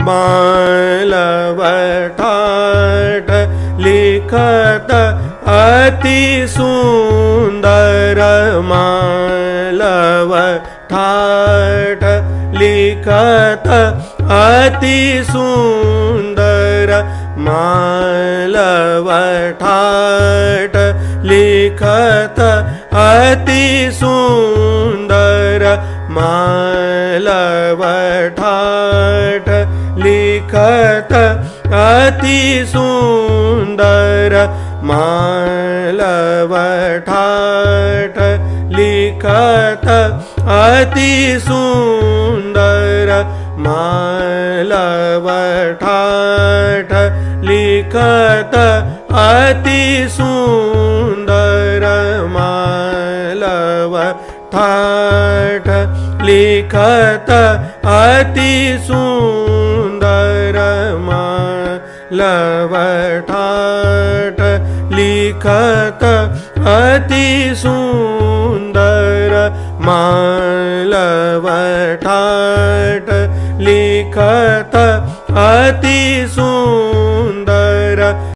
मालवठाठ लिखत अति सुंदर मालवठाठ लिखत अति सुंदर मालवठाठ लिखत अति सुंदर मालवठाठ लिखत अति सुंदर मालवठाठ लिखत अति सुंदर मालवठाठ लिखत अति सुंदर मालवठाठ लिखत अति सुंदर मालवठाठ लिखत अति सुंदर मालवठाठ लिखत अति सुंदर